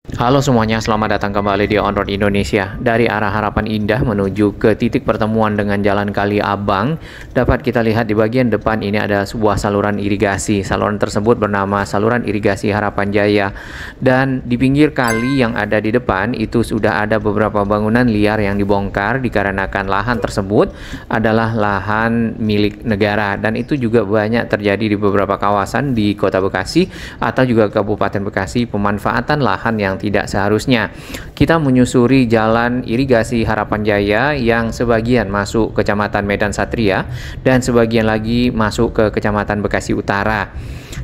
Halo semuanya, selamat datang kembali di On Road Indonesia. Dari arah Harapan Indah menuju ke titik pertemuan dengan Jalan Kali Abang, dapat kita lihat di bagian depan ini ada sebuah saluran irigasi. Saluran tersebut bernama Saluran Irigasi Harapan Jaya. Dan di pinggir kali yang ada di depan itu sudah ada beberapa bangunan liar yang dibongkar dikarenakan lahan tersebut adalah lahan milik negara. Dan itu juga banyak terjadi di beberapa kawasan di Kota Bekasi atau juga Kabupaten Bekasi, pemanfaatan lahan yang tidak seharusnya. Kita menyusuri jalan irigasi Harapan Jaya yang sebagian masuk Kecamatan Medan Satria dan sebagian lagi masuk ke Kecamatan Bekasi Utara.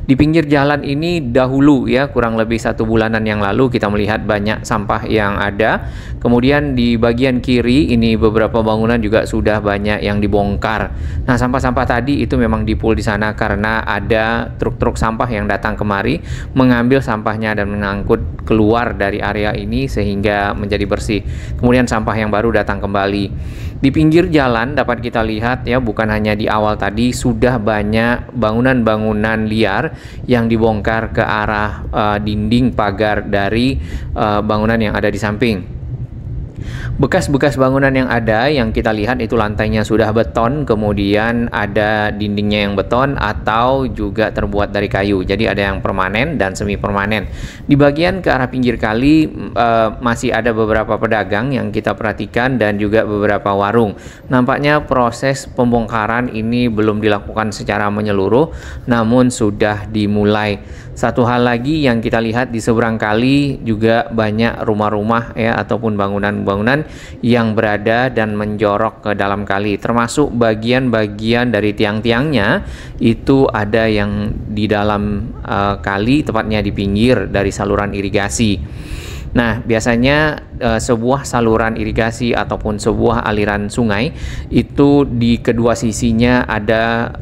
Di pinggir jalan ini dahulu ya, kurang lebih 1 bulanan yang lalu kita melihat banyak sampah yang ada. Kemudian di bagian kiri ini beberapa bangunan juga sudah banyak yang dibongkar. Nah, sampah-sampah tadi itu memang dipul di sana karena ada truk-truk sampah yang datang kemari mengambil sampahnya dan mengangkut keluar dari area ini sehingga menjadi bersih. Kemudian sampah yang baru datang kembali. Di pinggir jalan dapat kita lihat ya, bukan hanya di awal tadi, sudah banyak bangunan-bangunan liar yang dibongkar ke arah dinding pagar dari bangunan yang ada di samping. Bekas-bekas bangunan yang ada yang kita lihat itu lantainya sudah beton, kemudian ada dindingnya yang beton atau juga terbuat dari kayu. Jadi ada yang permanen dan semi permanen. Di bagian ke arah pinggir kali masih ada beberapa pedagang yang kita perhatikan dan juga beberapa warung. Nampaknya proses pembongkaran ini belum dilakukan secara menyeluruh, namun sudah dimulai. Satu hal lagi yang kita lihat di seberang kali juga banyak rumah-rumah ya ataupun bangunan-bangunan yang berada dan menjorok ke dalam kali, termasuk bagian-bagian dari tiang-tiangnya itu ada yang di dalam kali, tepatnya di pinggir dari saluran irigasi. Nah, biasanya sebuah saluran irigasi ataupun sebuah aliran sungai itu di kedua sisinya ada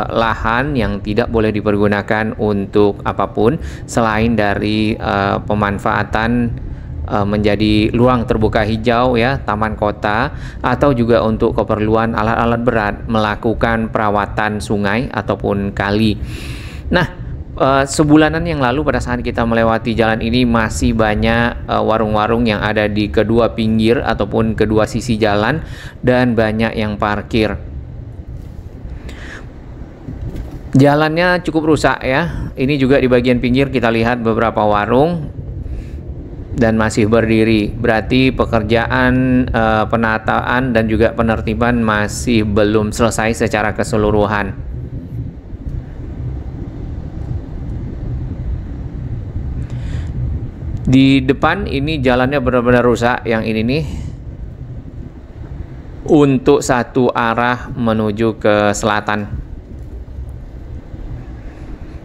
lahan yang tidak boleh dipergunakan untuk apapun selain dari pemanfaatan menjadi ruang terbuka hijau ya, taman kota, atau juga untuk keperluan alat-alat berat melakukan perawatan sungai ataupun kali. Nah, sebulanan yang lalu pada saat kita melewati jalan ini masih banyak warung-warung yang ada di kedua pinggir ataupun kedua sisi jalan dan banyak yang parkir. Jalannya cukup rusak ya. Ini juga di bagian pinggir kita lihat beberapa warung dan masih berdiri. Berarti pekerjaan penataan dan juga penertiban masih belum selesai secara keseluruhan. Di depan ini jalannya benar-benar rusak, yang ini nih untuk satu arah menuju ke selatan.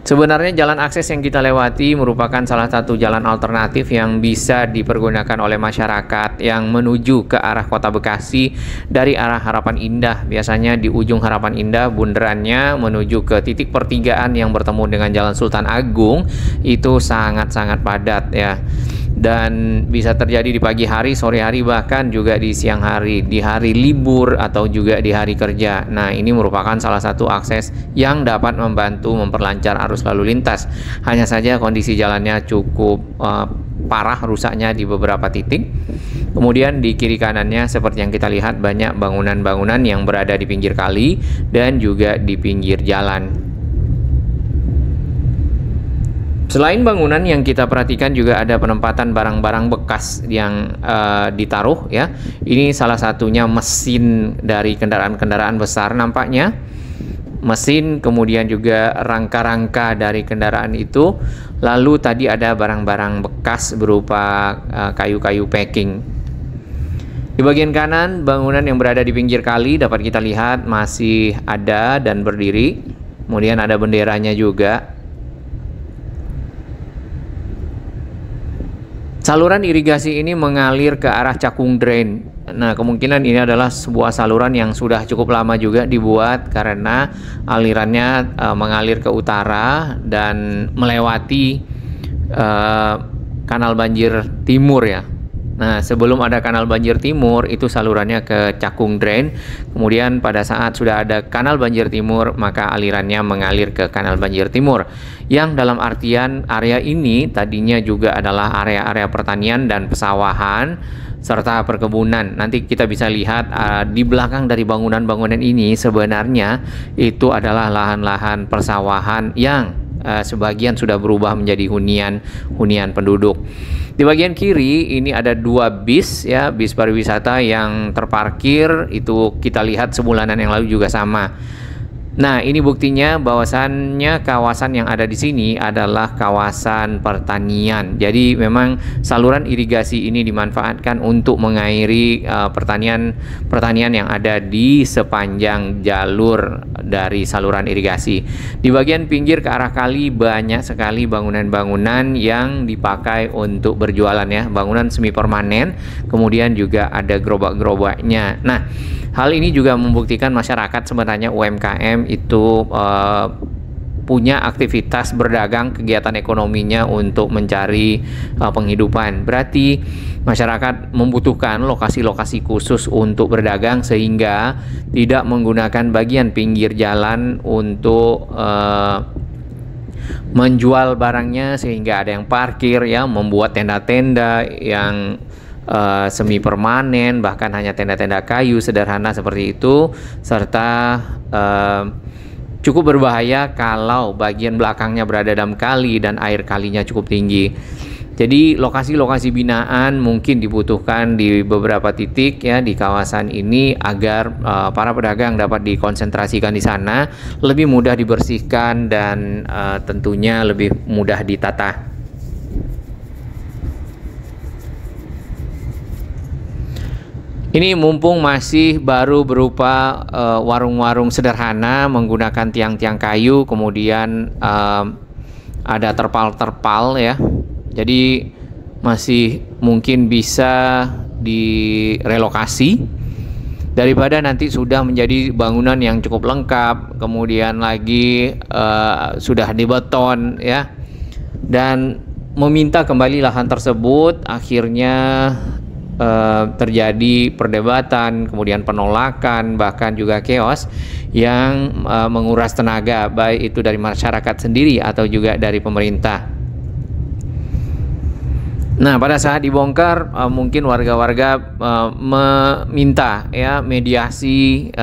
Sebenarnya jalan akses yang kita lewati merupakan salah satu jalan alternatif yang bisa dipergunakan oleh masyarakat yang menuju ke arah Kota Bekasi dari arah Harapan Indah. Biasanya di ujung Harapan Indah bundarannya menuju ke titik pertigaan yang bertemu dengan Jalan Sultan Agung itu sangat-sangat padat ya. Dan bisa terjadi di pagi hari, sore hari, bahkan juga di siang hari, di hari libur atau juga di hari kerja. Nah, ini merupakan salah satu akses yang dapat membantu memperlancar arus lalu lintas. Hanya saja kondisi jalannya cukup parah rusaknya di beberapa titik. Kemudian di kiri kanannya seperti yang kita lihat banyak bangunan-bangunan yang berada di pinggir kali dan juga di pinggir jalan. Selain bangunan yang kita perhatikan juga ada penempatan barang-barang bekas yang ditaruh ya. Ini salah satunya mesin dari kendaraan-kendaraan besar nampaknya. Mesin, kemudian juga rangka-rangka dari kendaraan itu. Lalu tadi ada barang-barang bekas berupa kayu-kayu packing. Di bagian kanan bangunan yang berada di pinggir kali dapat kita lihat masih ada dan berdiri. Kemudian ada benderanya juga. Saluran irigasi ini mengalir ke arah Cakung Drain. Nah, kemungkinan ini adalah sebuah saluran yang sudah cukup lama juga dibuat karena alirannya mengalir ke utara dan melewati kanal banjir timur ya. Nah, sebelum ada kanal banjir timur, itu salurannya ke Cakung Drain. Kemudian pada saat sudah ada kanal banjir timur, maka alirannya mengalir ke kanal banjir timur. Yang dalam artian area ini tadinya juga adalah area-area pertanian dan pesawahan, serta perkebunan. Nanti kita bisa lihat di belakang dari bangunan-bangunan ini sebenarnya itu adalah lahan-lahan persawahan yang sebagian sudah berubah menjadi hunian penduduk. Di bagian kiri ini ada 2 bis ya, bis pariwisata yang terparkir, itu kita lihat sebulanan yang lalu juga sama. Nah, ini buktinya bahwasannya kawasan yang ada di sini adalah kawasan pertanian. Jadi memang saluran irigasi ini dimanfaatkan untuk mengairi pertanian yang ada di sepanjang jalur dari saluran irigasi. Di bagian pinggir ke arah kali banyak sekali bangunan-bangunan yang dipakai untuk berjualan ya, bangunan semi permanen, kemudian juga ada gerobak-gerobaknya. Nah, hal ini juga membuktikan masyarakat sebenarnya UMKM itu punya aktivitas berdagang, kegiatan ekonominya untuk mencari penghidupan. Berarti masyarakat membutuhkan lokasi-lokasi khusus untuk berdagang sehingga tidak menggunakan bagian pinggir jalan untuk menjual barangnya, sehingga ada yang parkir ya, membuat tenda-tenda yang semi permanen, bahkan hanya tenda-tenda kayu sederhana seperti itu, serta cukup berbahaya kalau bagian belakangnya berada dalam kali dan air kalinya cukup tinggi. Jadi lokasi-lokasi binaan mungkin dibutuhkan di beberapa titik ya di kawasan ini agar para pedagang dapat dikonsentrasikan di sana, lebih mudah dibersihkan dan tentunya lebih mudah ditata. Ini mumpung masih baru berupa warung-warung sederhana menggunakan tiang-tiang kayu, kemudian ada terpal-terpal ya. Jadi masih mungkin bisa direlokasi daripada nanti sudah menjadi bangunan yang cukup lengkap, kemudian lagi sudah dibeton ya, dan meminta kembali lahan tersebut, akhirnya terjadi perdebatan, kemudian penolakan, bahkan juga chaos yang menguras tenaga, baik itu dari masyarakat sendiri atau juga dari pemerintah. Nah, pada saat dibongkar mungkin warga-warga meminta ya mediasi,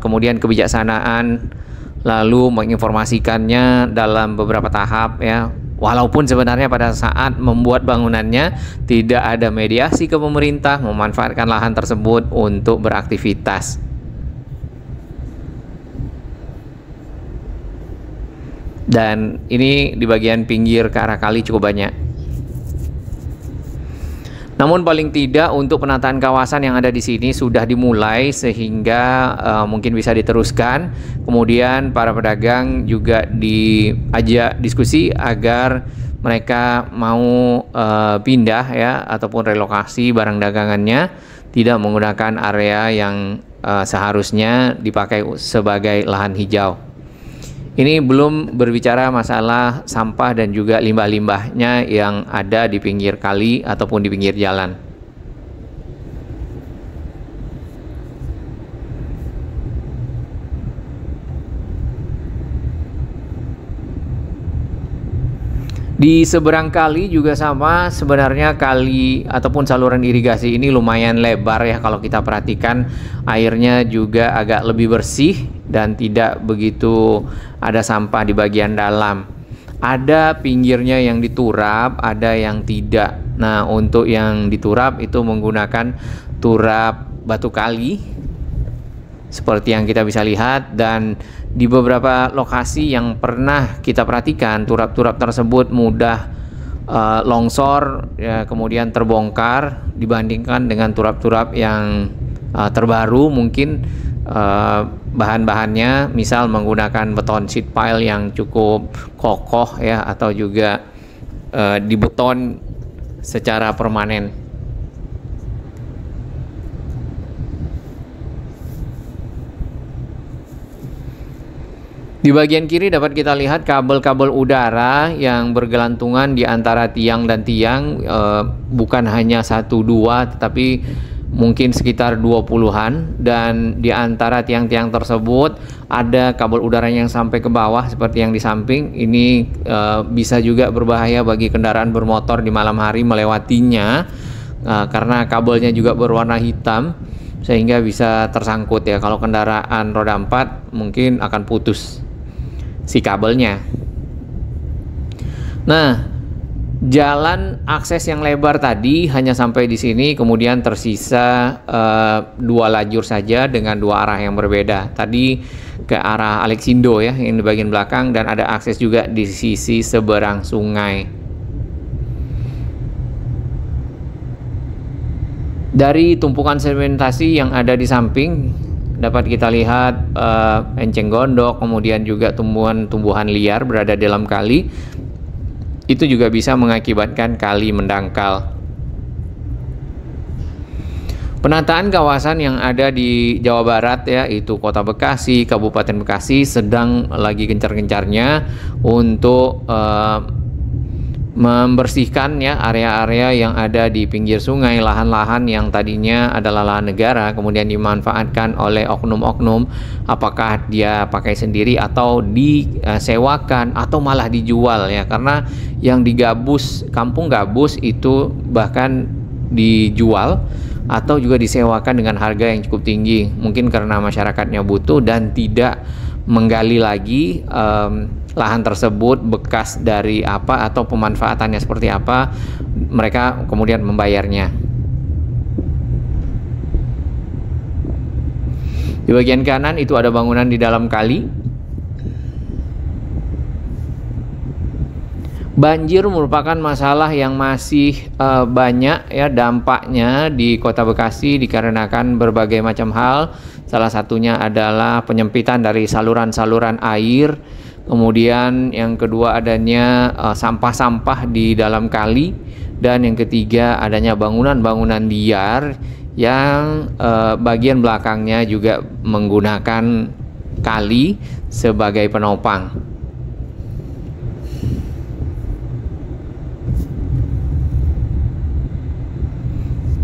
kemudian kebijaksanaan, lalu menginformasikannya dalam beberapa tahap ya. Walaupun sebenarnya pada saat membuat bangunannya tidak ada mediasi ke pemerintah, memanfaatkan lahan tersebut untuk beraktivitas. Dan ini di bagian pinggir ke arah kali cukup banyak. Namun paling tidak untuk penataan kawasan yang ada di sini sudah dimulai sehingga mungkin bisa diteruskan. Kemudian para pedagang juga diajak diskusi agar mereka mau pindah ya ataupun relokasi barang dagangannya, tidak menggunakan area yang seharusnya dipakai sebagai lahan hijau. Ini belum berbicara masalah sampah dan juga limbah-limbahnya yang ada di pinggir kali ataupun di pinggir jalan. Di seberang kali juga sama, sebenarnya kali ataupun saluran irigasi ini lumayan lebar ya, kalau kita perhatikan airnya juga agak lebih bersih dan tidak begitu ada sampah di bagian dalam. Ada pinggirnya yang diturap, ada yang tidak. Nah, untuk yang diturap itu menggunakan turap batu kali seperti yang kita bisa lihat, dan di beberapa lokasi yang pernah kita perhatikan turap-turap tersebut mudah longsor ya, kemudian terbongkar dibandingkan dengan turap-turap yang terbaru. Mungkin bahan-bahannya misal menggunakan beton sheet pile yang cukup kokoh ya, atau juga dibeton secara permanen. Di bagian kiri dapat kita lihat kabel-kabel udara yang bergelantungan di antara tiang dan tiang, bukan hanya 1-2 tetapi mungkin sekitar 20-an, dan di antara tiang-tiang tersebut ada kabel udara yang sampai ke bawah seperti yang di samping. Ini bisa juga berbahaya bagi kendaraan bermotor di malam hari melewatinya, karena kabelnya juga berwarna hitam sehingga bisa tersangkut ya. Kalau kendaraan roda 4 mungkin akan putus si kabelnya. Nah, jalan akses yang lebar tadi hanya sampai di sini, kemudian tersisa 2 lajur saja dengan 2 arah yang berbeda. Tadi ke arah Alexindo ya, yang di bagian belakang, dan ada akses juga di sisi seberang sungai. Dari tumpukan sedimentasi yang ada di samping dapat kita lihat enceng gondok, kemudian juga tumbuhan-tumbuhan liar berada dalam kali. Itu juga bisa mengakibatkan kali mendangkal. Penataan kawasan yang ada di Jawa Barat ya, itu Kota Bekasi, Kabupaten Bekasi sedang lagi gencar-gencarnya untuk membersihkan ya area-area yang ada di pinggir sungai, lahan-lahan yang tadinya adalah lahan negara kemudian dimanfaatkan oleh oknum-oknum, apakah dia pakai sendiri atau disewakan atau malah dijual ya, karena yang digabus, kampung gabus itu bahkan dijual atau juga disewakan dengan harga yang cukup tinggi, mungkin karena masyarakatnya butuh dan tidak menggali lagi lahan tersebut bekas dari apa atau pemanfaatannya seperti apa, mereka kemudian membayarnya. Di bagian kanan itu ada bangunan di dalam kali. Banjir merupakan masalah yang masih banyak ya dampaknya di Kota Bekasi dikarenakan berbagai macam hal. Salah satunya adalah penyempitan dari saluran-saluran air. Kemudian yang kedua adanya sampah-sampah di dalam kali, dan yang ketiga adanya bangunan-bangunan liar yang bagian belakangnya juga menggunakan kali sebagai penopang.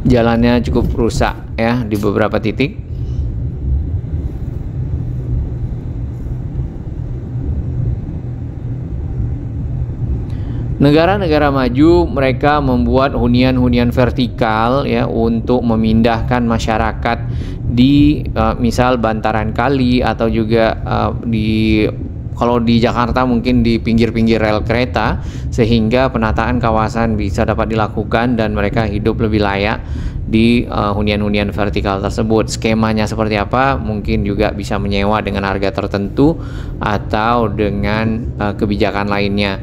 Jalannya cukup rusak ya di beberapa titik. Negara-negara maju mereka membuat hunian-hunian vertikal ya untuk memindahkan masyarakat di misal bantaran kali atau juga kalau di Jakarta mungkin di pinggir-pinggir rel kereta, sehingga penataan kawasan bisa dapat dilakukan dan mereka hidup lebih layak di hunian-hunian vertikal tersebut. Skemanya seperti apa? Mungkin juga bisa menyewa dengan harga tertentu atau dengan kebijakan lainnya.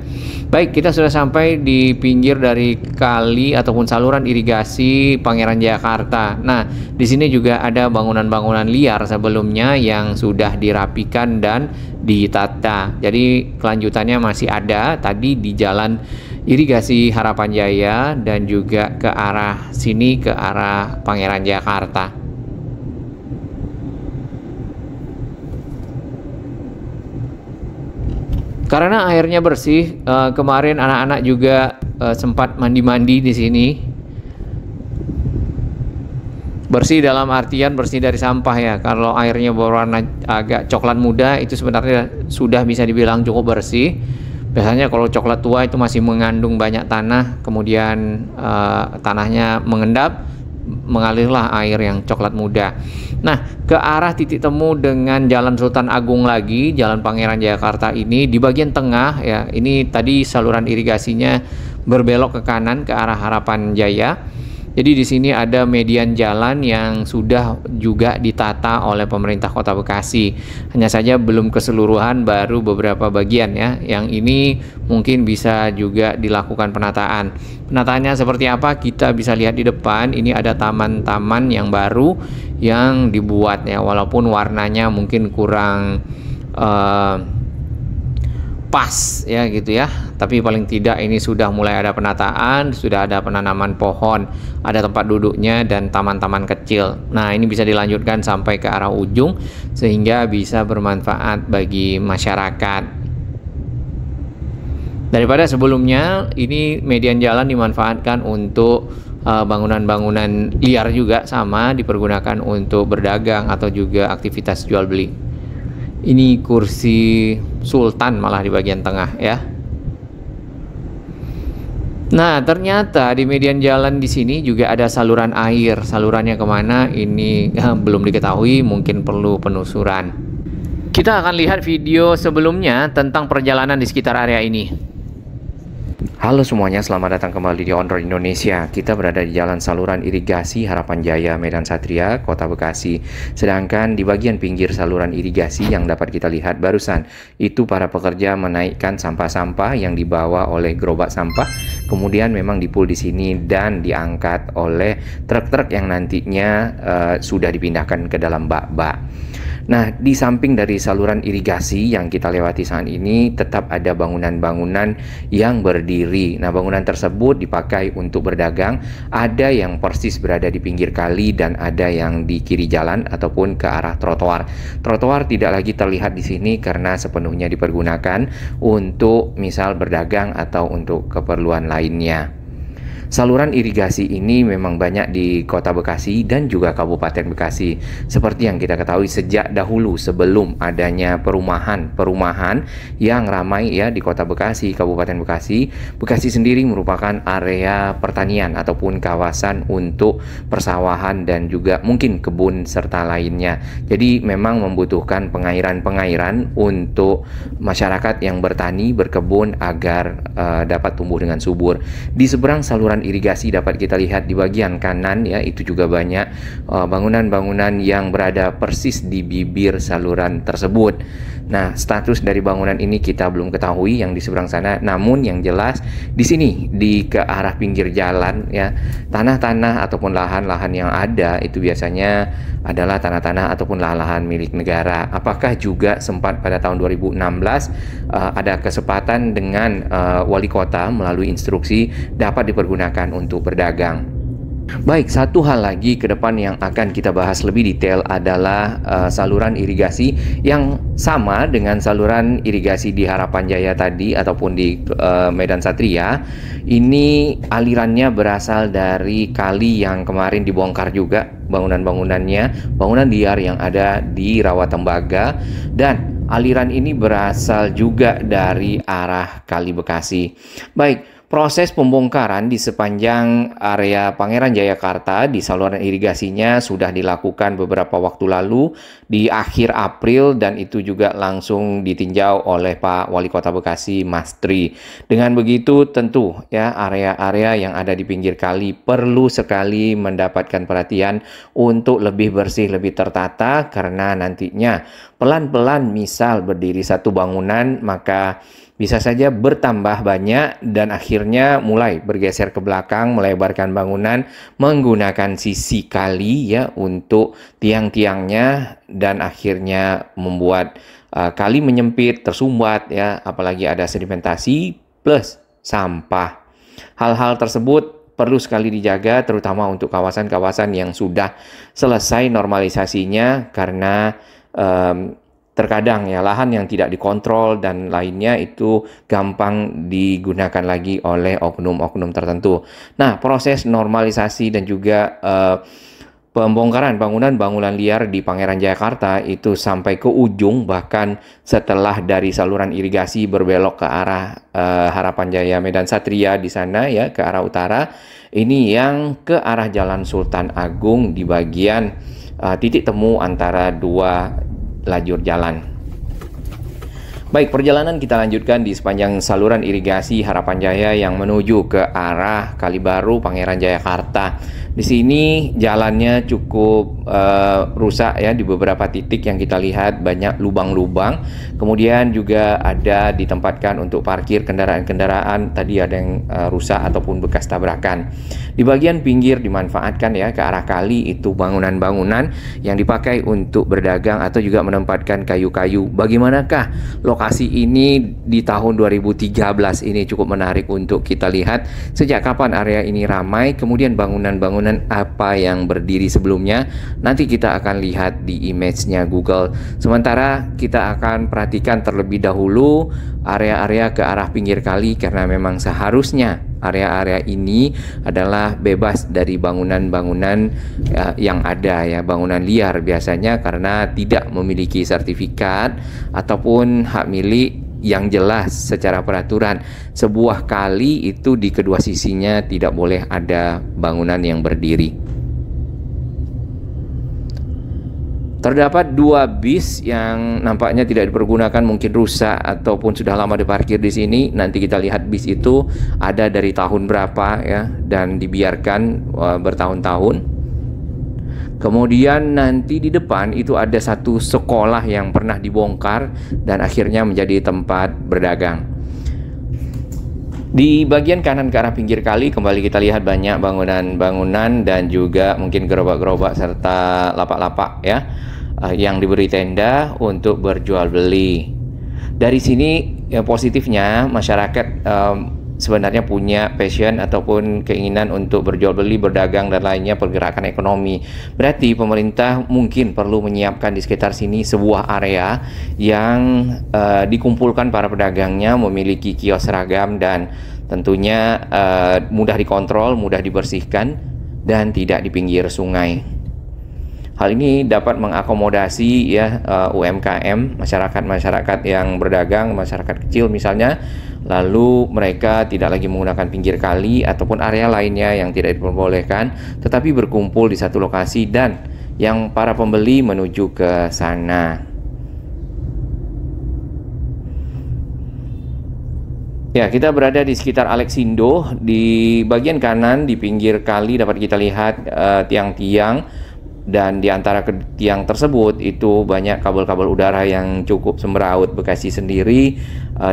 Baik, kita sudah sampai di pinggir dari kali ataupun saluran irigasi Pangeran Jayakarta. Nah, di sini juga ada bangunan-bangunan liar sebelumnya yang sudah dirapikan dan ditata. Jadi kelanjutannya masih ada tadi di jalan irigasi Harapan Jaya dan juga ke arah sini, ke arah Pangeran Jayakarta. Karena airnya bersih, kemarin anak-anak juga sempat mandi-mandi di sini. Bersih dalam artian bersih dari sampah ya. Kalau airnya berwarna agak coklat muda itu sebenarnya sudah bisa dibilang cukup bersih. Biasanya kalau coklat tua itu masih mengandung banyak tanah, kemudian tanahnya mengendap, mengalirlah air yang coklat muda. Nah, ke arah titik temu dengan Jalan Sultan Agung lagi, Jalan Pangeran Jayakarta ini di bagian tengah ya. Ini tadi saluran irigasinya berbelok ke kanan ke arah Harapan Jaya. Jadi di sini ada median jalan yang sudah juga ditata oleh pemerintah Kota Bekasi. Hanya saja belum keseluruhan, baru beberapa bagian ya. Yang ini mungkin bisa juga dilakukan penataan. Penataannya seperti apa? Kita bisa lihat di depan. Ini ada taman-taman yang baru yang dibuat ya, walaupun warnanya mungkin kurang pas ya gitu ya. Tapi paling tidak ini sudah mulai ada penataan, sudah ada penanaman pohon, ada tempat duduknya dan taman-taman kecil. Nah, ini bisa dilanjutkan sampai ke arah ujung sehingga bisa bermanfaat bagi masyarakat. Daripada sebelumnya, ini median jalan dimanfaatkan untuk bangunan-bangunan liar juga, sama dipergunakan untuk berdagang atau juga aktivitas jual beli. Ini kursi sultan malah di bagian tengah ya. Nah, ternyata di median jalan di sini juga ada saluran air. Salurannya kemana ini belum diketahui, mungkin perlu penelusuran. Kita akan lihat video sebelumnya tentang perjalanan di sekitar area ini. Halo semuanya, selamat datang kembali di On Road Indonesia. Kita berada di Jalan Saluran Irigasi Harapan Jaya, Medan Satria, Kota Bekasi. Sedangkan di bagian pinggir saluran irigasi yang dapat kita lihat barusan, itu para pekerja menaikkan sampah-sampah yang dibawa oleh gerobak sampah. Kemudian memang dipul di sini dan diangkat oleh truk-truk yang nantinya sudah dipindahkan ke dalam bak-bak. Nah, di samping dari saluran irigasi yang kita lewati saat ini, tetap ada bangunan-bangunan yang berdiri. Nah, bangunan tersebut dipakai untuk berdagang. Ada yang persis berada di pinggir kali dan ada yang di kiri jalan ataupun ke arah trotoar. Trotoar tidak lagi terlihat di sini karena sepenuhnya dipergunakan untuk misal berdagang atau untuk keperluan lainnya. Saluran irigasi ini memang banyak di Kota Bekasi dan juga Kabupaten Bekasi. Seperti yang kita ketahui sejak dahulu sebelum adanya perumahan yang ramai ya di Kota Bekasi, Kabupaten Bekasi. Bekasi sendiri merupakan area pertanian ataupun kawasan untuk persawahan dan juga mungkin kebun serta lainnya. Jadi memang membutuhkan pengairan-pengairan untuk masyarakat yang bertani, berkebun agar dapat tumbuh dengan subur. Di seberang saluran irigasi dapat kita lihat di bagian kanan ya, itu juga banyak bangunan-bangunan yang berada persis di bibir saluran tersebut. Nah, status dari bangunan ini kita belum ketahui yang di seberang sana, namun yang jelas di sini di ke arah pinggir jalan ya, tanah-tanah ataupun lahan-lahan yang ada itu biasanya adalah tanah-tanah ataupun lahan-lahan milik negara. Apakah juga sempat pada tahun 2016 ada kesempatan dengan wali kota melalui instruksi dapat dipergunakan untuk berdagang. Baik, satu hal lagi ke depan yang akan kita bahas lebih detail adalah saluran irigasi yang sama dengan saluran irigasi di Harapan Jaya tadi ataupun di Medan Satria. Ini alirannya berasal dari kali yang kemarin dibongkar juga bangunan-bangunannya, bangunan liar yang ada di Rawatembaga, dan aliran ini berasal juga dari arah Kali Bekasi. Baik, proses pembongkaran di sepanjang area Pangeran Jayakarta di saluran irigasinya sudah dilakukan beberapa waktu lalu di akhir April, dan itu juga langsung ditinjau oleh Pak Wali Kota Bekasi, Mas Tri. Dengan begitu tentu ya area-area yang ada di pinggir kali perlu sekali mendapatkan perhatian untuk lebih bersih, lebih tertata, karena nantinya pelan-pelan misal berdiri satu bangunan maka bisa saja bertambah banyak dan akhirnya mulai bergeser ke belakang, melebarkan bangunan menggunakan sisi kali ya untuk tiang-tiangnya, dan akhirnya membuat kali menyempit, tersumbat ya, apalagi ada sedimentasi plus sampah. Hal-hal tersebut perlu sekali dijaga, terutama untuk kawasan-kawasan yang sudah selesai normalisasinya, karena terkadang ya lahan yang tidak dikontrol dan lainnya itu gampang digunakan lagi oleh oknum-oknum tertentu. Nah, proses normalisasi dan juga pembongkaran bangunan-bangunan liar di Pangeran Jayakarta itu sampai ke ujung, bahkan setelah dari saluran irigasi berbelok ke arah Harapan Jaya Medan Satria di sana ya, ke arah utara. Ini yang ke arah Jalan Sultan Agung di bagian titik temu antara dua lajur jalan. Baik, perjalanan kita lanjutkan di sepanjang saluran irigasi Harapan Jaya yang menuju ke arah Kali Baru Pangeran Jayakarta. Di sini jalannya cukup rusak ya di beberapa titik yang kita lihat, banyak lubang-lubang. Kemudian juga ada ditempatkan untuk parkir kendaraan-kendaraan, tadi ada yang rusak ataupun bekas tabrakan. Di bagian pinggir dimanfaatkan ya ke arah kali, itu bangunan-bangunan yang dipakai untuk berdagang atau juga menempatkan kayu-kayu. Bagaimanakah lokasi ini di tahun 2013 ini? Cukup menarik untuk kita lihat sejak kapan area ini ramai, kemudian bangunan-bangunan apa yang berdiri sebelumnya. Nanti kita akan lihat di image-nya Google. Sementara kita akan perhatikan terlebih dahulu area-area ke arah pinggir kali, karena memang seharusnya area-area ini adalah bebas dari bangunan-bangunan yang ada ya, bangunan liar biasanya, karena tidak memiliki sertifikat ataupun hak milik yang jelas secara peraturan. Sebuah kali itu di kedua sisinya tidak boleh ada bangunan yang berdiri. Terdapat 2 bis yang nampaknya tidak dipergunakan, mungkin rusak ataupun sudah lama diparkir di sini. Nanti kita lihat bis itu ada dari tahun berapa ya, dan dibiarkan bertahun-tahun. Kemudian nanti di depan itu ada satu sekolah yang pernah dibongkar dan akhirnya menjadi tempat berdagang. Di bagian kanan ke arah pinggir kali kembali kita lihat banyak bangunan-bangunan dan juga mungkin gerobak-gerobak serta lapak-lapak ya, yang diberi tenda untuk berjual beli. Dari sini ya, positifnya masyarakat sebenarnya punya passion ataupun keinginan untuk berjual beli, berdagang dan lainnya, pergerakan ekonomi. Berarti pemerintah mungkin perlu menyiapkan di sekitar sini sebuah area yang dikumpulkan para pedagangnya, memiliki kios seragam dan tentunya mudah dikontrol, mudah dibersihkan dan tidak di pinggir sungai. Hal ini dapat mengakomodasi ya UMKM, masyarakat yang berdagang, masyarakat kecil misalnya, lalu mereka tidak lagi menggunakan pinggir kali ataupun area lainnya yang tidak diperbolehkan, tetapi berkumpul di satu lokasi dan yang para pembeli menuju ke sana. Ya, kita berada di sekitar Alexindo. Di bagian kanan di pinggir kali dapat kita lihat tiang-tiang, dan di antara tiang tersebut itu banyak kabel-kabel udara yang cukup semeraut. Bekasi sendiri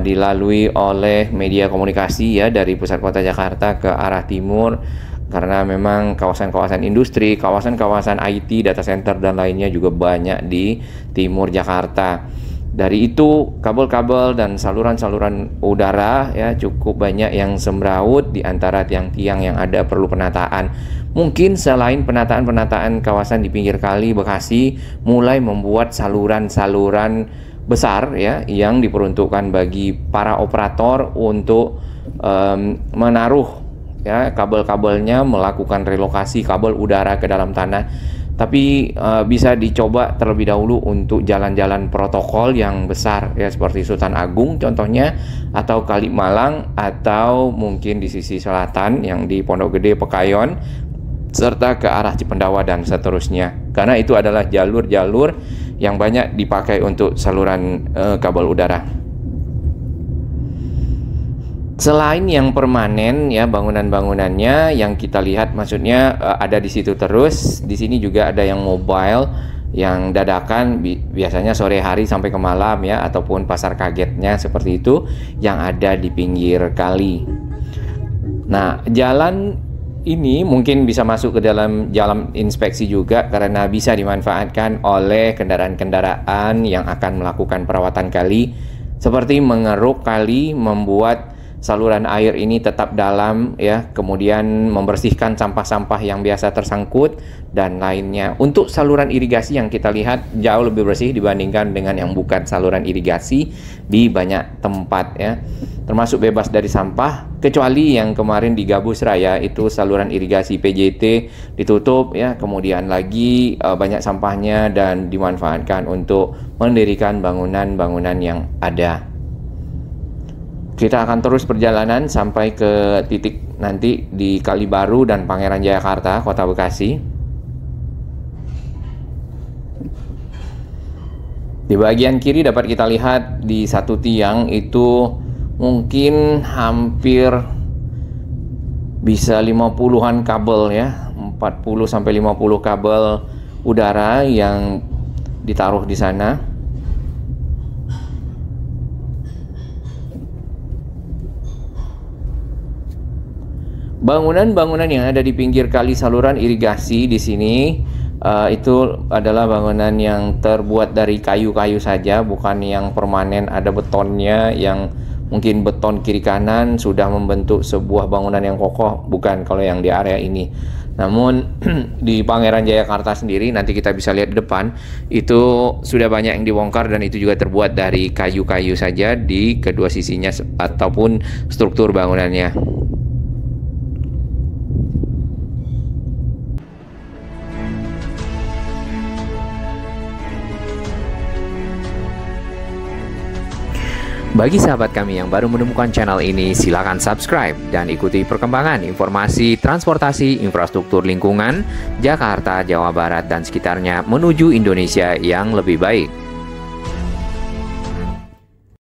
dilalui oleh media komunikasi ya dari pusat kota Jakarta ke arah timur, karena memang kawasan-kawasan industri, kawasan-kawasan IT, data center dan lainnya juga banyak di timur Jakarta. Dari itu kabel-kabel dan saluran-saluran udara ya cukup banyak yang semeraut. Di antara tiang-tiang yang ada perlu penataan. Mungkin selain penataan kawasan di pinggir kali, Bekasi mulai membuat saluran-saluran besar ya yang diperuntukkan bagi para operator untuk menaruh ya kabel-kabelnya, melakukan relokasi kabel udara ke dalam tanah. Tapi bisa dicoba terlebih dahulu untuk jalan-jalan protokol yang besar ya, seperti Sultan Agung contohnya, atau Kalimalang, atau mungkin di sisi selatan yang di Pondok Gede, Pekayon, serta ke arah Cipendawa dan seterusnya, karena itu adalah jalur-jalur yang banyak dipakai untuk saluran kabel udara. Selain yang permanen ya bangunan-bangunannya yang kita lihat, maksudnya ada di situ terus. Di sini juga ada yang mobile yang dadakan, biasanya sore hari sampai ke malam ya, ataupun pasar kagetnya seperti itu yang ada di pinggir kali. Nah, jalan ini mungkin bisa masuk ke dalam jalan inspeksi juga, karena bisa dimanfaatkan oleh kendaraan-kendaraan yang akan melakukan perawatan kali, seperti mengeruk kali, membuat saluran air ini tetap dalam ya, kemudian membersihkan sampah-sampah yang biasa tersangkut dan lainnya. Untuk saluran irigasi yang kita lihat jauh lebih bersih dibandingkan dengan yang bukan saluran irigasi di banyak tempat ya, termasuk bebas dari sampah, kecuali yang kemarin di Gabus Raya itu saluran irigasi PJT ditutup ya, kemudian lagi banyak sampahnya dan dimanfaatkan untuk mendirikan bangunan-bangunan yang ada. Kita akan terus perjalanan sampai ke titik nanti di Kali Baru dan Pangeran Jayakarta, Kota Bekasi. Di bagian kiri dapat kita lihat di satu tiang itu mungkin hampir bisa 50-an kabel ya, 40 sampai 50 kabel udara yang ditaruh di sana. Bangunan-bangunan yang ada di pinggir kali saluran irigasi di sini itu adalah bangunan yang terbuat dari kayu-kayu saja, bukan yang permanen ada betonnya, yang mungkin beton kiri kanan sudah membentuk sebuah bangunan yang kokoh, bukan kalau yang di area ini. Namun di Pangeran Jayakarta sendiri, nanti kita bisa lihat di depan, itu sudah banyak yang dibongkar dan itu juga terbuat dari kayu-kayu saja di kedua sisinya ataupun struktur bangunannya. Bagi sahabat kami yang baru menemukan channel ini, silakan subscribe dan ikuti perkembangan informasi transportasi infrastruktur lingkungan Jakarta, Jawa Barat, dan sekitarnya menuju Indonesia yang lebih baik.